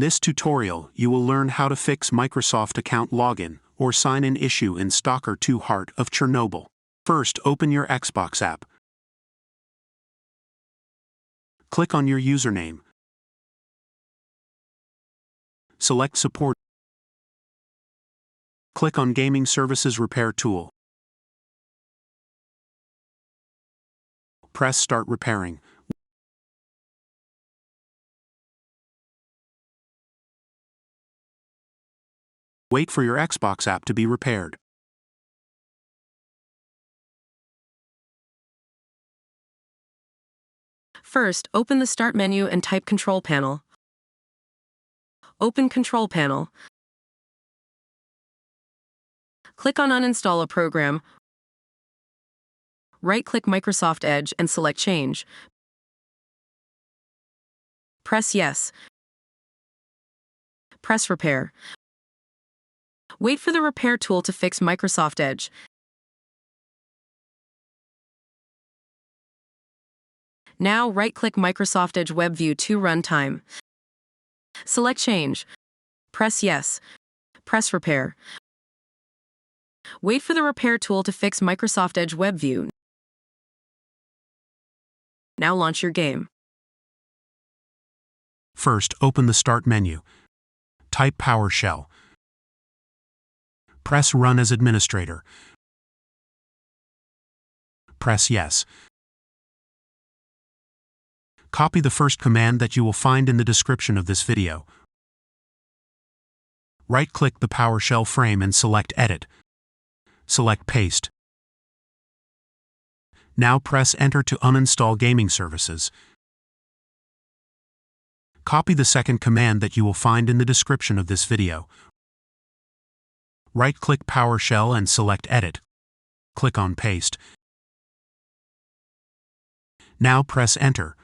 this tutorial, you will learn how to fix Microsoft account login or sign-in issue in Stalker 2 Heart of Chornobyl. First, open your Xbox app. Click on your username. Select Support. Click on Gaming Services Repair Tool. Press Start Repairing. Wait for your Xbox app to be repaired. First, open the Start menu and type Control Panel. Open Control Panel. Click on Uninstall a program. Right-click Microsoft Edge and select Change. Press Yes. Press Repair. Wait for the repair tool to fix Microsoft Edge. Now right-click Microsoft Edge Web View to Runtime. Select Change. Press Yes. Press Repair. Wait for the repair tool to fix Microsoft Edge Web View. Now launch your game. First, open the Start menu. Type PowerShell. Press Run as Administrator. Press Yes. Copy the first command that you will find in the description of this video. Right-click the PowerShell frame and select Edit. Select Paste. Now press Enter to uninstall Gaming Services. Copy the second command that you will find in the description of this video. Right-click PowerShell and select Edit. Click on Paste. Now press Enter.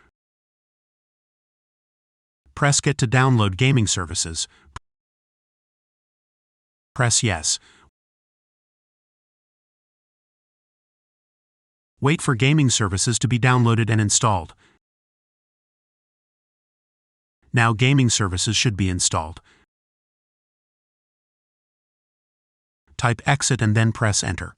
Press Get to download Gaming Services. Press Yes. Wait for Gaming Services to be downloaded and installed. Now Gaming Services should be installed. Type Exit and then press Enter.